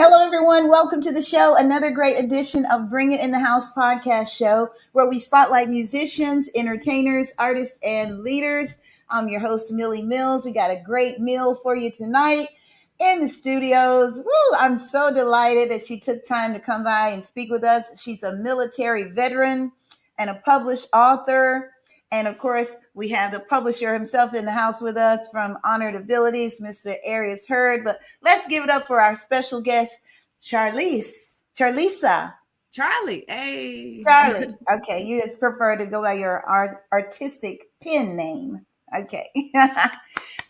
Hello, everyone. Welcome to the show. Another great edition of Bring It in the House podcast show where we spotlight musicians, entertainers, artists, and leaders. I'm your host, Millie Mills. We got a great meal for you tonight in the studios. Woo, I'm so delighted that she took time to come by and speak with us. She's a military veteran and a published author. And of course, we have the publisher himself in the house with us from Honored Abilities, Mr. Arius Hurd. But let's give it up for our special guest, Charlisa. Charlie. Hey. Charlie. Okay, you prefer to go by your artistic pen name. Okay.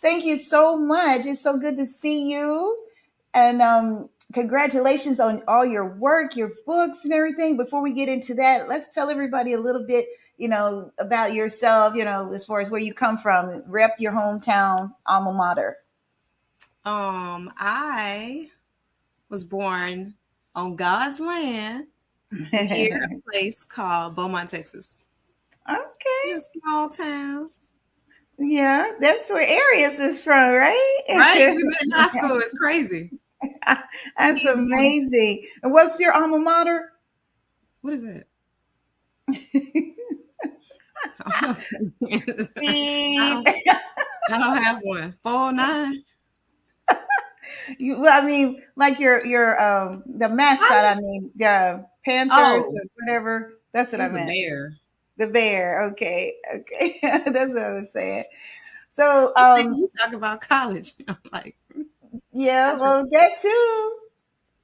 Thank you so much. It's so good to see you. And congratulations on all your work, your books and everything. Before we get into that, let's tell everybody a little bit about yourself, as far as where you come from, rep your hometown alma mater. I was born on God's land near a place called Beaumont, Texas. Okay. A small town. Yeah, that's where Arius is from, right? Right. We met in high school. It's crazy. That's amazing. And what's your alma mater? What is it? I don't have one. 409. Like your the mascot. The Panthers or whatever. That's what I meant. The bear. Okay. That's what I was saying. So you talk about college. I'm like, yeah, well, that too.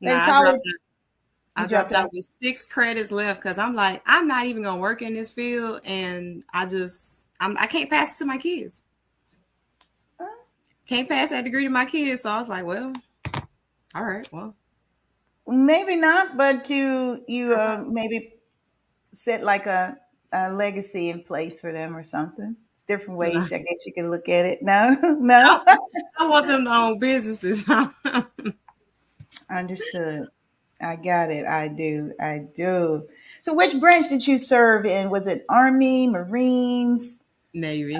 College. I dropped out with 6 credits left because I'm like, I'm not even gonna work in this field, and I can't pass it to my kids. Can't pass that degree to my kids, so I was like, well, all right, well, maybe not, but you maybe set like a legacy in place for them or something. It's different ways, I guess you can look at it. No. I want them to own businesses. Understood. I got it. I do. So which branch did you serve in? Was it Army, Marines? Navy.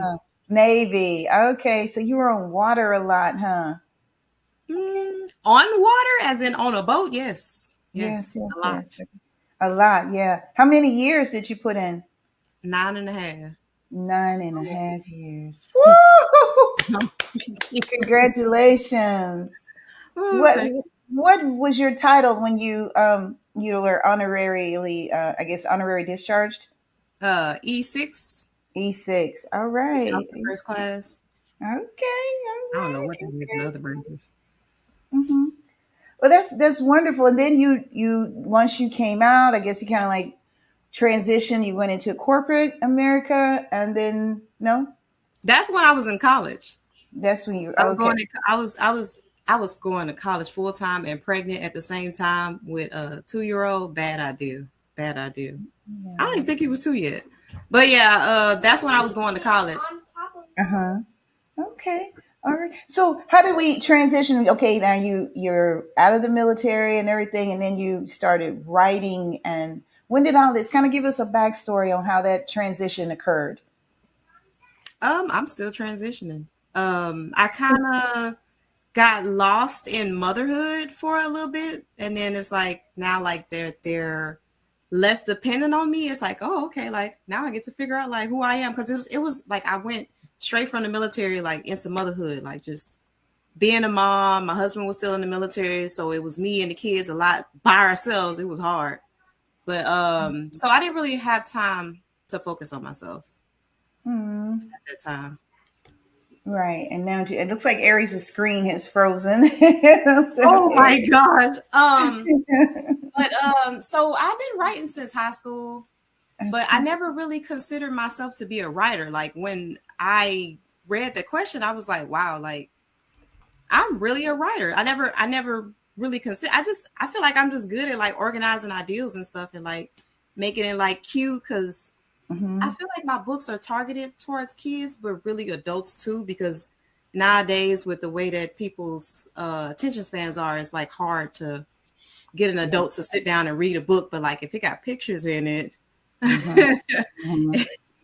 Navy. Okay. So you were on water a lot, huh? On water, as in on a boat? Yes. A lot. Yes. A lot, yeah. How many years did you put in? 9.5. 9.5 years. Woo! Congratulations. What was your title when you were honorarily honorary discharged? E6. E6. All right. First class. Okay. All right. I don't know what that is in other branches. Mm-hmm. Well, that's wonderful. And then you once you came out, I guess you kind of like transitioned. You went into corporate America, and then no. That's when I was in college. That's when you. I was going to college full time and pregnant at the same time with a 2-year-old. Bad idea. Yeah. I don't even think he was 2 yet. But yeah, that's when I was going to college. Okay. All right. So how did we transition? Okay, now you're out of the military and everything, and then you started writing. And when did all this kind of give us a backstory on how that transition occurred? I'm still transitioning. I kind of got lost in motherhood for a little bit, and then it's like now, like they're less dependent on me. It's like, oh, okay, like now I get to figure out like who I am, because it was like I went straight from the military like into motherhood, like just being a mom. My husband was still in the military, so it was me and the kids a lot by ourselves. It was hard, but so I didn't really have time to focus on myself at that time. Right. And now it looks like Aries' screen has frozen. My gosh. So I've been writing since high school, but I never really considered myself to be a writer. Like when I read the question, I was like, wow, like I'm really a writer. I never really consider, I feel like I'm just good at like organizing ideals and stuff and like making it like cute, because I feel like my books are targeted towards kids, but really adults too, because nowadays with the way that people's attention spans are, it's like hard to get an adult to sit down and read a book. But like if it got pictures in it,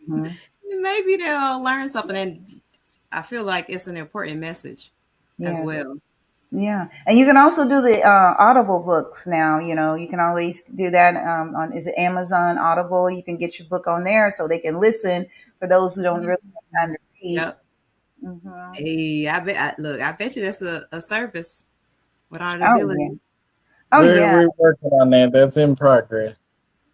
maybe they'll learn something. And I feel like it's an important message as well. Yeah, and you can also do the Audible books now. You know, you can always do that on, is it Amazon Audible? You can get your book on there so they can listen for those who don't really have time to read. Yep. Hmm. Hey, look, I bet you that's a service with Oh yeah, audibility. oh yeah, We're working on that. That's in progress.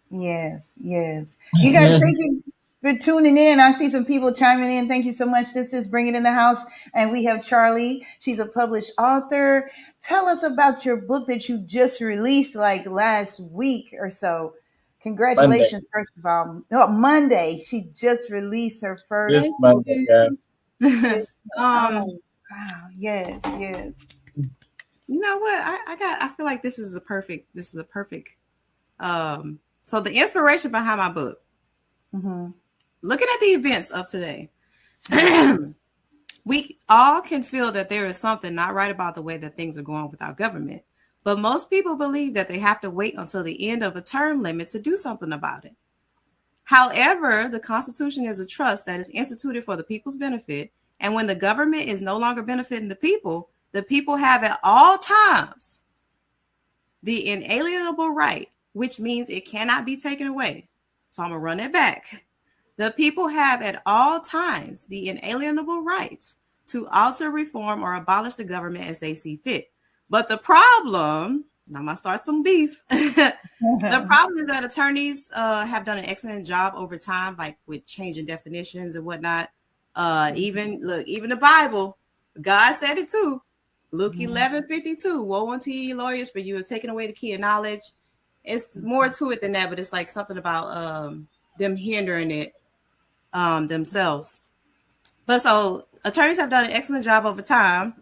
yes, yes. You guys, thank you for tuning in. I see some people chiming in. Thank you so much. This is Bring It in the House, and we have Charlie. She's a published author. Tell us about your book that you just released like last week or so. Monday. Congratulations, first of all. No, Monday, she just released her first This Thank book. Monday, guys. you. Oh, wow. Yes, yes. You know what? I feel like this is a perfect so the inspiration behind my book, Mm-hmm. looking at the events of today, we all can feel that there is something not right about the way that things are going with our government. But most people believe that they have to wait until the end of a term limit to do something about it. However, the Constitution is a trust that is instituted for the people's benefit. And when the government is no longer benefiting the people have at all times the inalienable right, which means it cannot be taken away. So I'm going to run it back. The people have at all times the inalienable rights to alter, reform, or abolish the government as they see fit. But the problem, and I'm going to start some beef. The problem is that attorneys have done an excellent job over time, like with changing definitions and whatnot. Even the Bible, God said it too. Luke 11:52. Woe unto ye lawyers, for you have taken away the key of knowledge. It's more to it than that, but it's like something about them hindering it themselves. But so attorneys have done an excellent job over time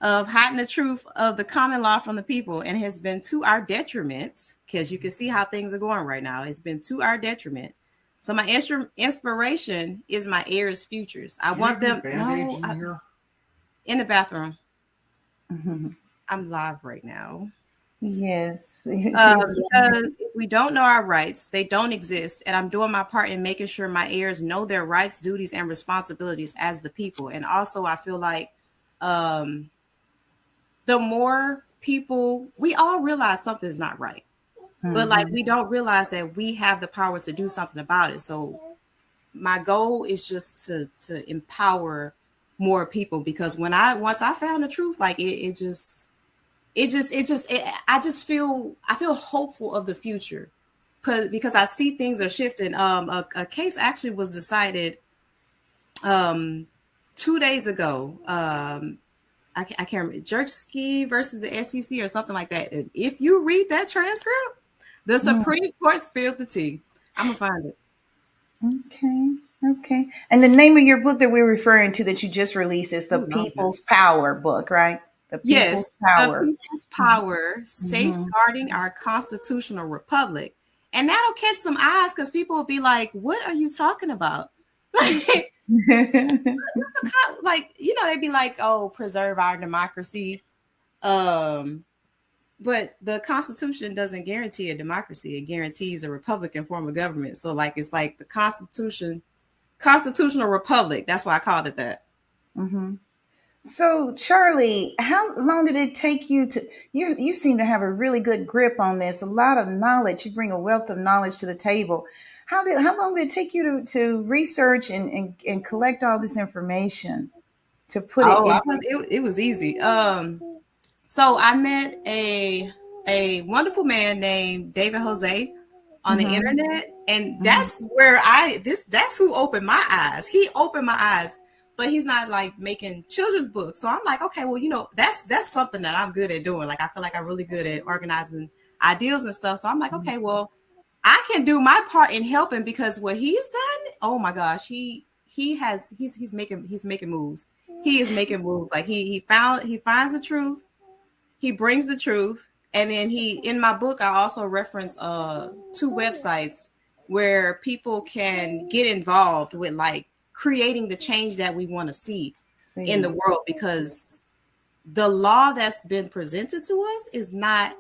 of hiding the truth of the common law from the people, and has been to our detriment, because you can see how things are going right now. It's been to our detriment. So my inspiration is my heirs' futures. I want them in the bathroom. Mm-hmm. I'm live right now. Yes. Because if we don't know our rights, they don't exist. And I'm doing my part in making sure my heirs know their rights, duties, and responsibilities as the people. And also, I feel like the more people, we all realize something's not right. But like, we don't realize that we have the power to do something about it. So my goal is just to empower more people, because once I found the truth, like I just feel hopeful of the future, because I see things are shifting. A case actually was decided 2 days ago. I can't remember, Jerksky versus the SEC or something like that. And if you read that transcript, the Supreme Court spilled the tea. I'm gonna find it. Okay. And the name of your book that we're referring to that you just released is the People's Power book, right? The People's Power. The People's Power, Safeguarding Our Constitutional Republic. And that'll catch some eyes, because people will be like, what are you talking about? Like, they'd be like, oh, preserve our democracy. But the Constitution doesn't guarantee a democracy. It guarantees a Republican form of government. So like, it's like the Constitutional Republic. That's why I called it that. Mm-hmm. So Charlie, how long did it take you to, you seem to have a really good grip on this, a lot of knowledge. You bring a wealth of knowledge to the table. How long did it take you to research and collect all this information to put it was easy. So I met a wonderful man named David Jose on the internet, and that's where that's who opened my eyes. He opened my eyes, but he's not like making children's books. So I'm like, okay, well, that's something that I'm good at doing. Like, I feel like I'm really good at organizing ideas and stuff. So I'm like, okay, well, I can do my part in helping, because what he's done, oh my gosh, he's making moves. He is making moves. Like he finds the truth. He brings the truth. And then in my book, I also reference 2 websites where people can get involved with like creating the change that we want to see in the world, because the law that's been presented to us is not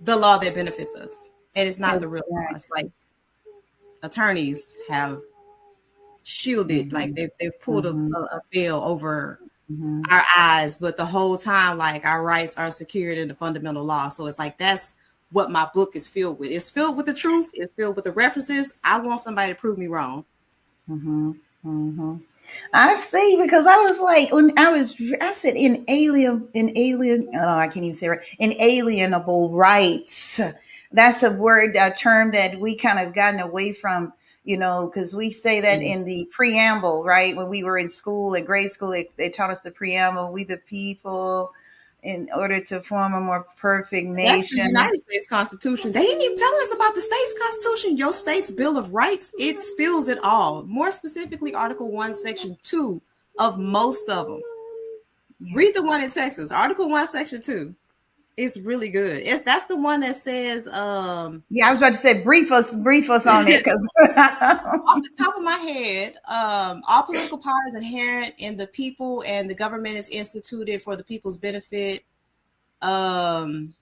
the law that benefits us. And it's not the real law. It's like attorneys have shielded, like they've pulled a veil over our eyes, but the whole time, like, our rights are secured in the fundamental law. So it's like, that's what my book is filled with. It's filled with the truth. It's filled with the references. I want somebody to prove me wrong. I see, because I was like, when I said I can't even say it right, inalienable rights. That's a word, a term that we kind of gotten away from, because we say that in the preamble, right? When we were in school, in grade school, they taught us the preamble, we the people, in order to form a more perfect nation. That's the United States Constitution. They didn't even tell us about the state's constitution. Your state's Bill of Rights, it spills it all. More specifically, Article 1, Section 2 of most of them. Yeah. Read the one in Texas, Article 1, Section 2. It's really good. That's the one that says I was about to say brief us on it, because off the top of my head, all political power is inherent in the people, and the government is instituted for the people's benefit. And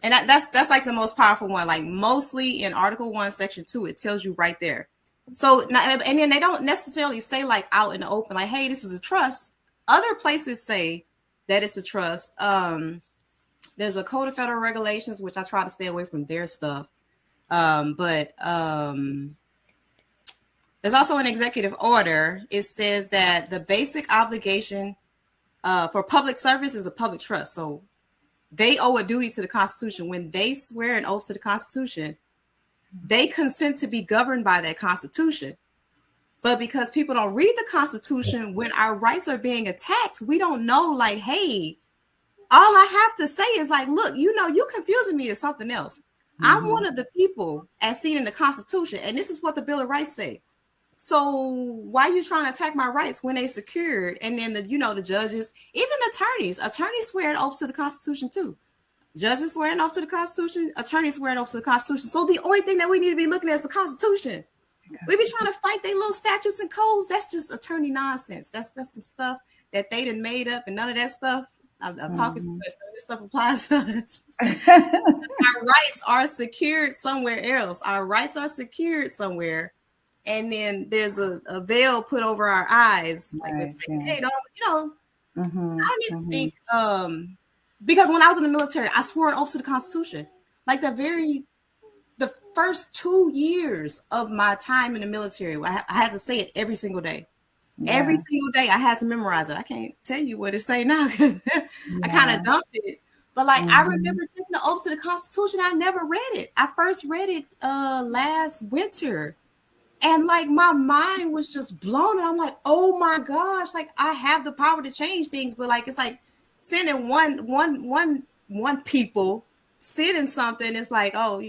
that's like the most powerful one. Like, mostly in Article 1, Section 2, it tells you right there. So, and then they don't necessarily say, like, out in the open, like, hey, this is a trust. Other places say that it's a trust. There's a Code of Federal Regulations, which I try to stay away from their stuff. But there's also an executive order. It says that the basic obligation for public service is a public trust. So they owe a duty to the Constitution. When they swear an oath to the Constitution, they consent to be governed by that Constitution. But because people don't read the Constitution, when our rights are being attacked, we don't know, like, hey, all I have to say is, like, look, you're confusing me to something else. I'm one of the people as seen in the Constitution, and this is what the Bill of Rights say. So why are you trying to attack my rights when they secured? And then the judges, even attorneys swear an oath to the Constitution too. Judges swear an oath to the Constitution, attorneys swear an oath to the Constitution. So the only thing that we need to be looking at is the Constitution. We be trying to fight their little statutes and codes. That's just attorney nonsense. That's some stuff that they done made up, and none of that stuff. I'm talking too much. This stuff applies to us. Our rights are secured somewhere else. Our rights are secured somewhere, and then there's a veil put over our eyes. Like, hey, I don't even think. Because when I was in the military, I swore an oath to the Constitution. Like, the first 2 years of my time in the military, I had to say it every single day. Yeah. Every single day I had to memorize it. I can't tell you what it say now, because I kind of dumped it. But, like, I remember taking the oath to the Constitution. I never read it. I first read it last winter. And, like, my mind was just blown. And I'm like, oh my gosh, like, I have the power to change things. But, like, it's like sending one people sending something. It's like, oh,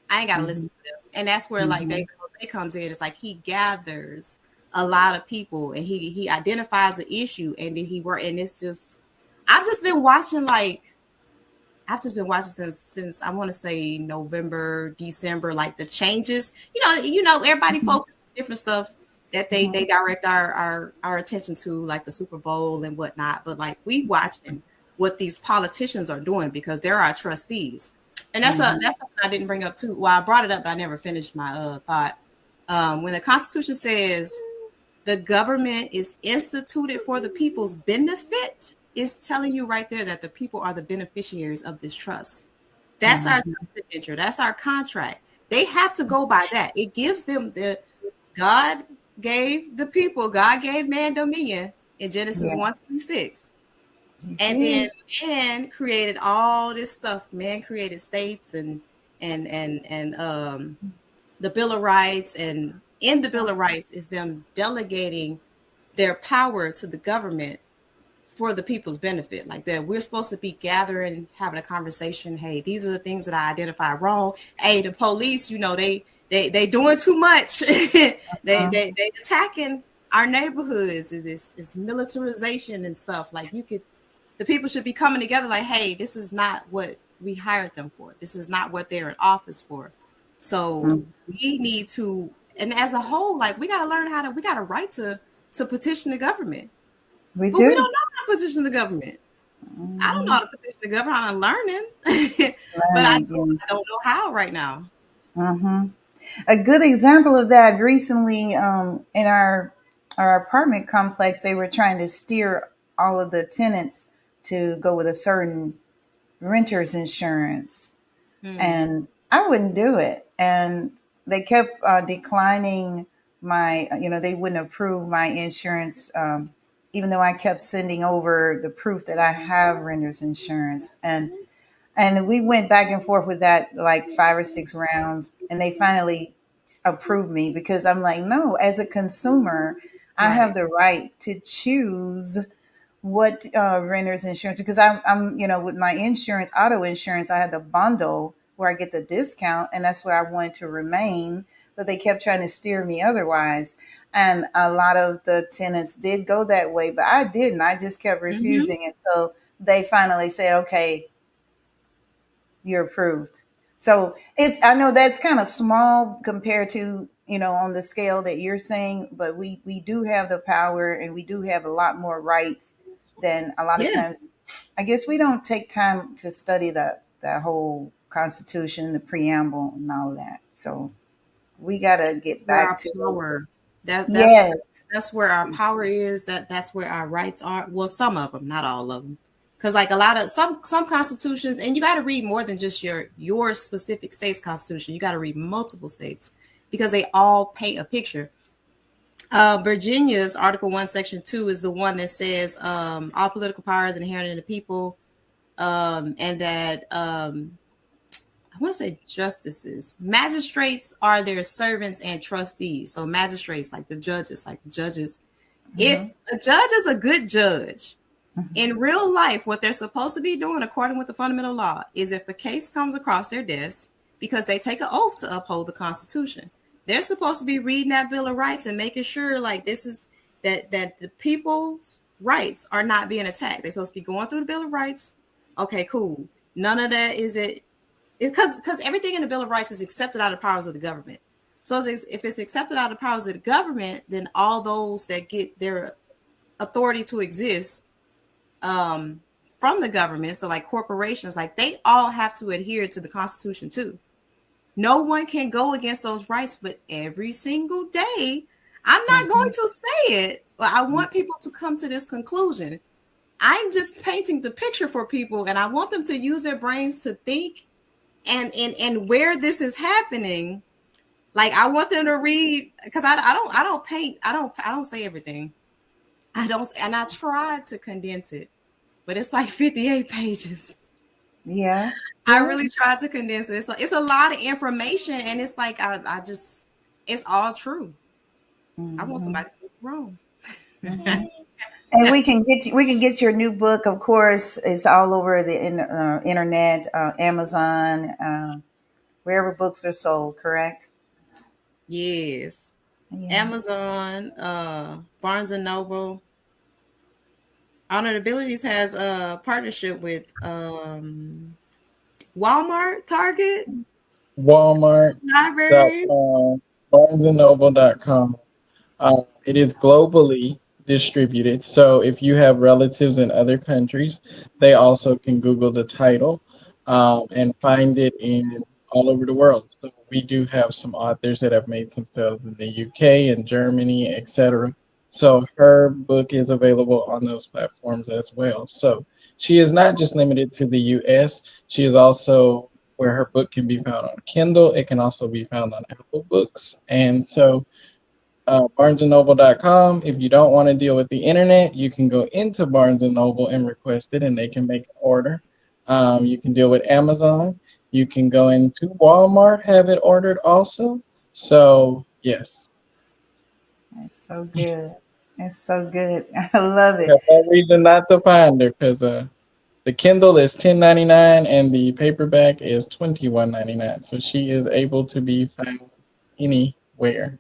I ain't got to listen to them. And that's where, like, David Jose comes in. It's like he gathers a lot of people, and he identifies the issue, and then and it's just, I've just been watching since I want to say November, December, like the changes, everybody focuses on different stuff that they direct our attention to, like the Super Bowl and whatnot. But, like, we watching what these politicians are doing, because they're our trustees. And that's something I didn't bring up too. Well, I brought it up, but I never finished my thought. When the Constitution says the government is instituted for the people's benefit, it's telling you right there that the people are the beneficiaries of this trust. That's our trust indenture. That's our contract. They have to go by that. It gives them God gave the people, God gave man dominion in Genesis 1:26. And then man created all this stuff. Man created states and the Bill of Rights, and in the Bill of Rights is them delegating their power to the government for the people's benefit. Like, that we're supposed to be gathering, having a conversation. Hey, these are the things that I identify wrong. Hey, the police, they doing too much. they attacking our neighborhoods. This militarization and stuff. Like, the people should be coming together like, hey, this is not what we hired them for. This is not what they're in office for. So we need to, and as a whole, like, we got to learn we got a right to petition the government. We don't know how to petition the government. I don't know how to petition the government. I'm learning, but I don't know how right now. A good example of that recently, in our our apartment complex, they were trying to steer all of the tenants to go with a certain renter's insurance. And I wouldn't do it. And they kept declining my, they wouldn't approve my insurance, even though I kept sending over the proof that I have renter's insurance. And we went back and forth with that like 5 or 6 rounds, and they finally approved me because I'm like, no, as a consumer, I have the right to choose what renter's insurance, because I'm with my insurance, auto insurance, I had the bundle where I get the discount, and that's where I wanted to remain, but they kept trying to steer me otherwise. And a lot of the tenants did go that way, but I didn't. I just kept refusing until they finally said, okay, you're approved. So I know that's kind of small compared to, on the scale that you're saying, but we do have the power, and we do have a lot more rights than a lot of times. I guess we don't take time to study that whole Constitution, the preamble, and all that. So we got to get back to power. Yes. That's where our power is. That's where our rights are. Well, some of them, not all of them. Because like a lot of some constitutions, and you got to read more than just your specific state's constitution. You got to read multiple states because they all paint a picture. Virginia's Article 1, Section 2 is the one that says all political power is inherent in the people, and that I want to say justices, magistrates are their servants and trustees. So magistrates, like the judges, if a judge is a good judge, in real life, what they're supposed to be doing, according with the fundamental law, is if a case comes across their desk, because they take an oath to uphold the Constitution, they're supposed to be reading that Bill of Rights and making sure, like, this is that the people's rights are not being attacked. They're supposed to be going through the Bill of Rights. Okay, cool. None of that is it. It's because everything in the Bill of Rights is accepted out of the powers of the government. So if it's accepted out of the powers of the government, then all those that get their authority to exist from the government, so like corporations, like they all have to adhere to the Constitution too. No one can go against those rights, but every single day, I'm not going to say it, but I want people to come to this conclusion. I'm just painting the picture for people, and I want them to use their brains to think and where this is happening. Like I want them to read, because I don't say everything. And I tried to condense it, but it's like 58 pages. Yeah. I really tried to condense it. It's a lot of information, and it's like it's all true. I want somebody to be wrong. And we can get your new book, of course. It's all over the internet, Amazon, wherever books are sold, correct? Yes. Yeah. Amazon, Barnes and Noble. Honored Abilities has a partnership with Walmart, Target, Walmart, libraries, BarnesandNoble.com. It is globally distributed, so if you have relatives in other countries, they also can Google the title and find it in all over the world. So we do have some authors that have made some sales in the UK and Germany, etc. So her book is available on those platforms as well. So she is not just limited to the US. She is also where her book can be found on Kindle. It can also be found on Apple Books. And so BarnesandNoble.com. If you don't want to deal with the internet, you can go into Barnes and Noble and request it, and they can make an order. You can deal with Amazon. You can go into Walmart, have it ordered also. So, yes. That's so good. That's so good. I love it. There's no reason not to find her, because the Kindle is $10.99 and the paperback is $21.99. So she is able to be found anywhere.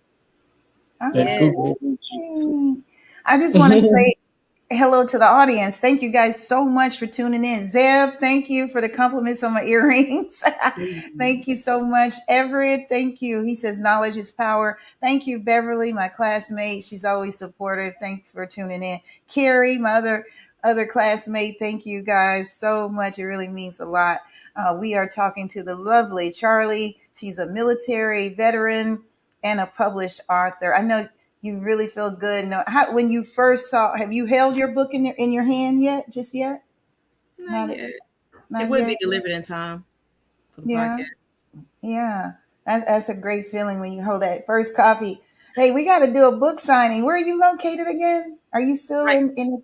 Oh, I just want to say hello to the audience. Thank you guys so much for tuning in. Zeb, thank you for the compliments on my earrings. Thank you so much. Everett, thank you. He says knowledge is power. Thank you, Beverly, my classmate. She's always supportive. Thanks for tuning in. Carrie, my other classmate. Thank you guys so much. It really means a lot. We are talking to the lovely Charlie. She's a military veteran and a published author. I know You really feel good. No, how, when you first saw, have you held your book in your hand yet? Just yet? Not yet. It Not would be yet. delivered in time for the Yeah, podcast. yeah. That's a great feeling when you hold that first copy. Hey, we got to do a book signing. Where are you located again? Are you still in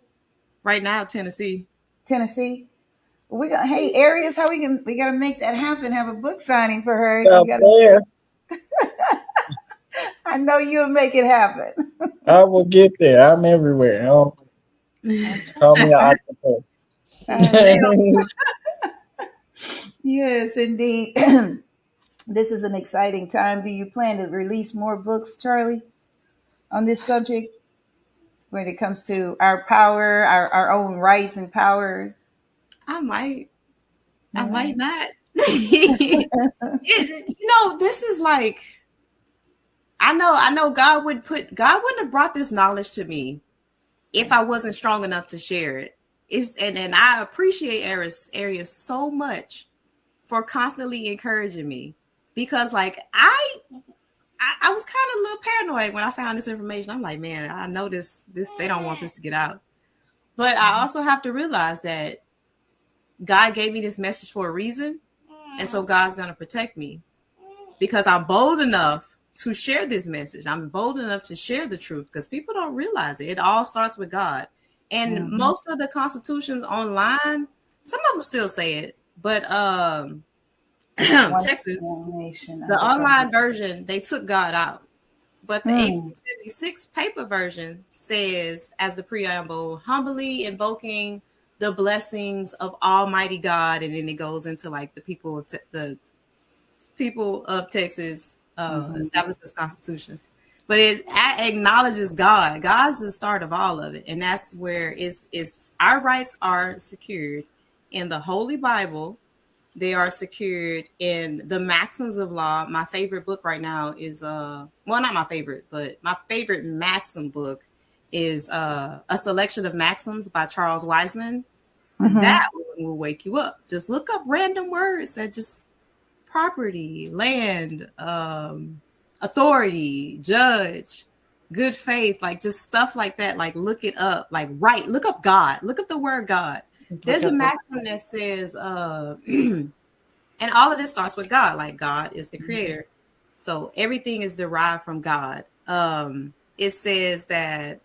Right now, Tennessee? Tennessee? We got, hey, Arius, how we got to make that happen. Have a book signing for her. Up You got there, I know you'll make it happen. I will get there. I'm everywhere. Call me an octopus. Yes, indeed. This is an exciting time. Do you plan to release more books, Charlie, on this subject when it comes to our power, our own rights and powers? I might. I All might right. not. This is like, I know God wouldn't have brought this knowledge to me if I wasn't strong enough to share it. And I appreciate Arius so much for constantly encouraging me, because like I was kind of a little paranoid when I found this information. I'm like, man, I know this they don't want this to get out. But I also have to realize that God gave me this message for a reason. And so God's going to protect me because I'm bold enough to share this message. I'm bold enough to share the truth because people don't realize it. It all starts with God. And most of the constitutions online, some of them still say it, but Texas, the online version, they took God out. But the 1876 paper version says, as the preamble, humbly invoking the blessings of Almighty God, and then it goes into like the people of Texas established this Constitution. But it acknowledges God. God's the start of all of it, and that's where it's our rights are secured in the Holy Bible. They are secured in the maxims of law. My favorite book right now is well, not my favorite, but my favorite maxim book is A Selection of Maxims by Charles Wiseman. That one will wake you up. Just look up random words that just property, land, authority, judge, good faith, like just stuff like that. Like look it up, like look up God, look up the word God. There's a maxim that says, and all of this starts with God, like God is the creator. So everything is derived from God. It says that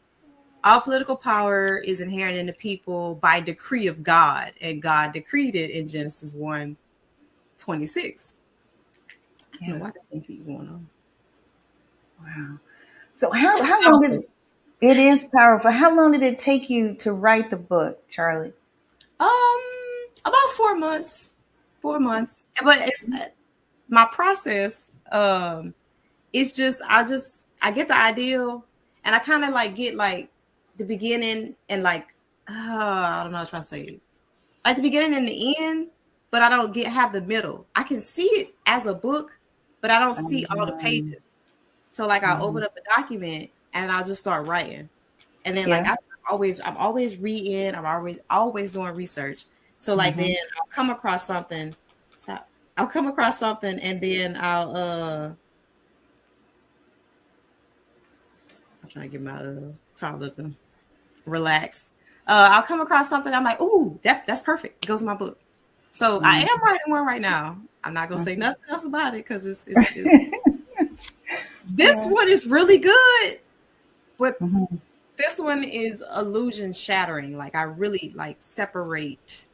all political power is inherent in the people by decree of God, and God decreed it in Genesis 1:26. I don't know why this thing keeps going on. Wow. So how long did it is powerful. How long did it take you to write the book, Charlie? About 4 months. 4 months. But it's my process. It's just I get the ideal, and I kind of like get like the beginning and like I don't know what I'm trying to say. Like the beginning and the end, but I don't have the middle. I can see it as a book, but I don't see all the pages. So like I'll open up a document and I'll just start writing. And then like I'm always reading, I'm always doing research. So like then I'll come across something. I'll come across something and then I'm trying to get my toddler to relax. I'll come across something. I'm like, ooh, that's perfect. It goes in my book. So I am writing one right now. I'm not gonna say nothing else about it because it's this one is really good, but this one is illusion shattering. Like I really like separate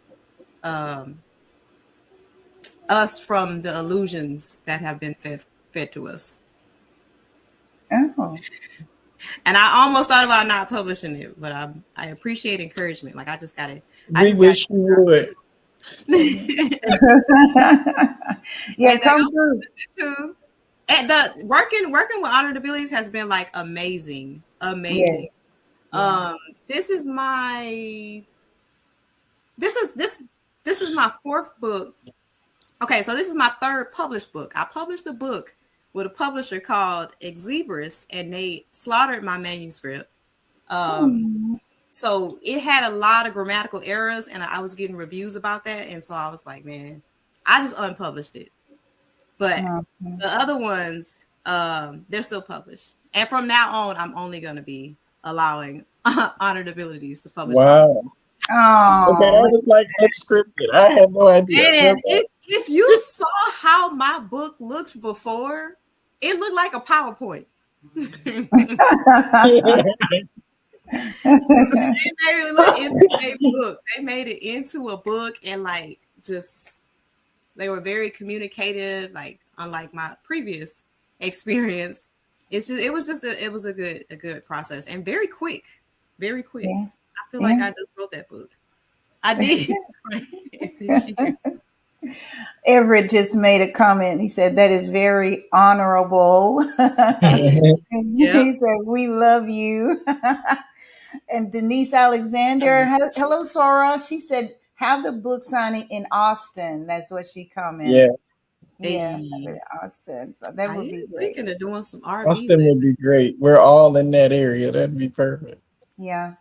us from the illusions that have been fed to us. Oh. And I almost thought about not publishing it, but I appreciate encouragement. Like I just gotta. We wish you would. Yeah, come through. Too. And the working with Honored Abilities has been like amazing. Yeah. This is my fourth book. Okay, so this is my third published book. I published a book with a publisher called Exebris, and they slaughtered my manuscript. So it had a lot of grammatical errors, and I was getting reviews about that, and so I was like, man, I just unpublished it. But the other ones, they're still published. And from now on, I'm only going to be allowing Honored Abilities to publish. Wow. Okay, that Oh, was like unscripted. I had no idea. And if you saw how my book looked before, it looked like a PowerPoint. They made it look into a book. They made it into a book, and like just they were very communicative. Like unlike my previous experience, it was a good process and very quick. Yeah. I feel like I just wrote that book. I did. This year. Everett just made a comment. He said, that is very honorable. He said, we love you. And Denise Alexander, hello, Sora. She said, have the book signing in Austin. That's what she commented. Yeah, Austin. So that would be great. Thinking of doing some R&B. Austin would be great. We're all in that area. That'd be perfect. Yeah.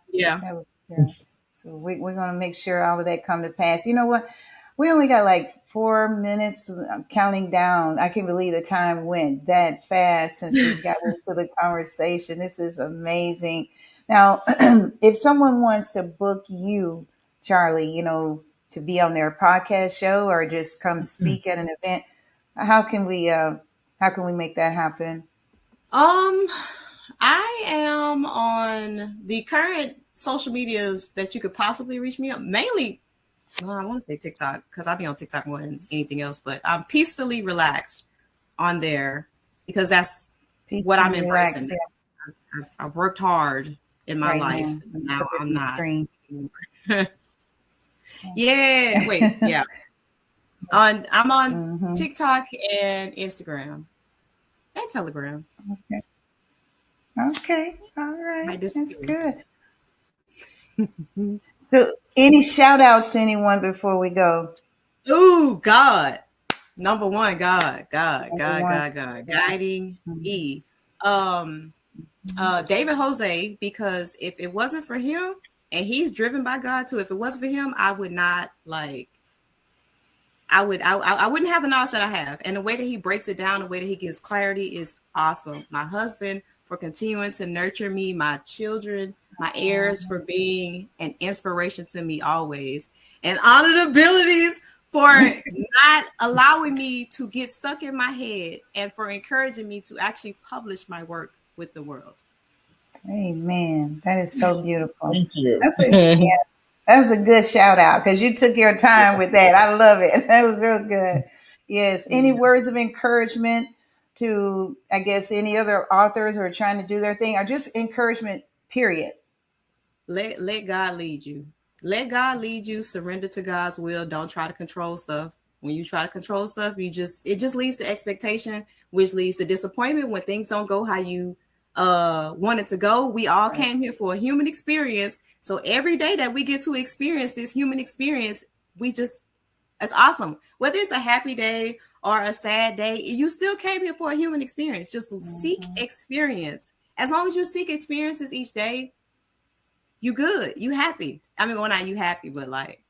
So we're going to make sure all of that come to pass. You know what? We only got like 4 minutes. I'm counting down. I can't believe the time went that fast since we got into the conversation. This is amazing. Now, if someone wants to book you, Charlie, you know, to be on their podcast show or just come speak at an event, how can we make that happen? I am on the current social medias that you could possibly reach me on. Mainly, well, I want to say TikTok because I'll be on TikTok more than anything else. But I'm Peacefully Relaxed on there because that's what I'm embracing. Yeah. I've worked hard in my life. Now I'm not. Yeah. I'm on TikTok and Instagram and Telegram. Okay. All right. That's good. So any shout outs to anyone before we go? Oh, God. Number one, God. Guiding me. David Jose, because if it wasn't for him, and he's driven by God too, if it wasn't for him, I would not I wouldn't have the knowledge that I have. And the way that he breaks it down, the way that he gives clarity is awesome. My husband for continuing to nurture me, my children, my heirs for being an inspiration to me always, and Honored Abilities for not allowing me to get stuck in my head and for encouraging me to actually publish my work with the world. Amen. That is so beautiful. Thank you. That's a good shout out because you took your time with that. I love it. That was real good. Yes. Any words of encouragement to, I guess, any other authors who are trying to do their thing, or just encouragement, period? Let God lead you. Let God lead you. Surrender to God's will. Don't try to control stuff. When you try to control stuff, it just leads to expectation, which leads to disappointment when things don't go how you want it to go. We all came here for a human experience. So every day that we get to experience this human experience, it's awesome. Whether it's a happy day or a sad day, you still came here for a human experience. Just seek experience. As long as you seek experiences each day, you good. You happy. I mean, well, not you happy, but like,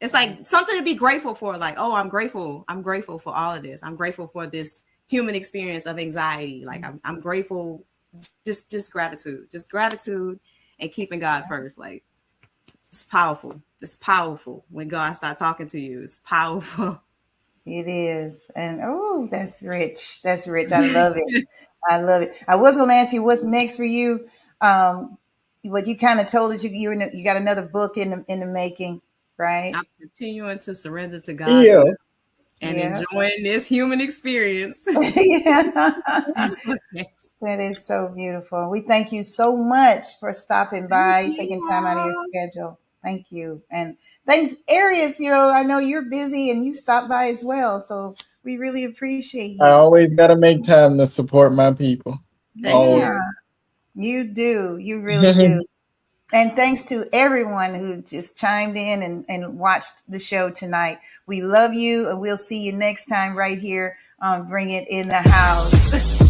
it's like something to be grateful for. Like, oh, I'm grateful. I'm grateful for all of this. I'm grateful for this human experience of anxiety. Like I'm grateful. Just gratitude and keeping God first. Like, it's powerful. It's powerful when God starts talking to you. It's powerful. It is. And oh, that's rich. That's rich. I love it. I love it. I was going to ask you what's next for you. What you kind of told us, you got another book in the making, right? I'm continuing to surrender to God's will and enjoying this human experience. That's what's next. That is so beautiful. We thank you so much for stopping by, taking time out of your schedule. Thank you. And thanks, Arius. I know you're busy and you stopped by as well. So we really appreciate you. I always got to make time to support my people. Yeah, you do. You really do. And thanks to everyone who just chimed in and watched the show tonight. We love you, and we'll see you next time right here on Bring It in the House.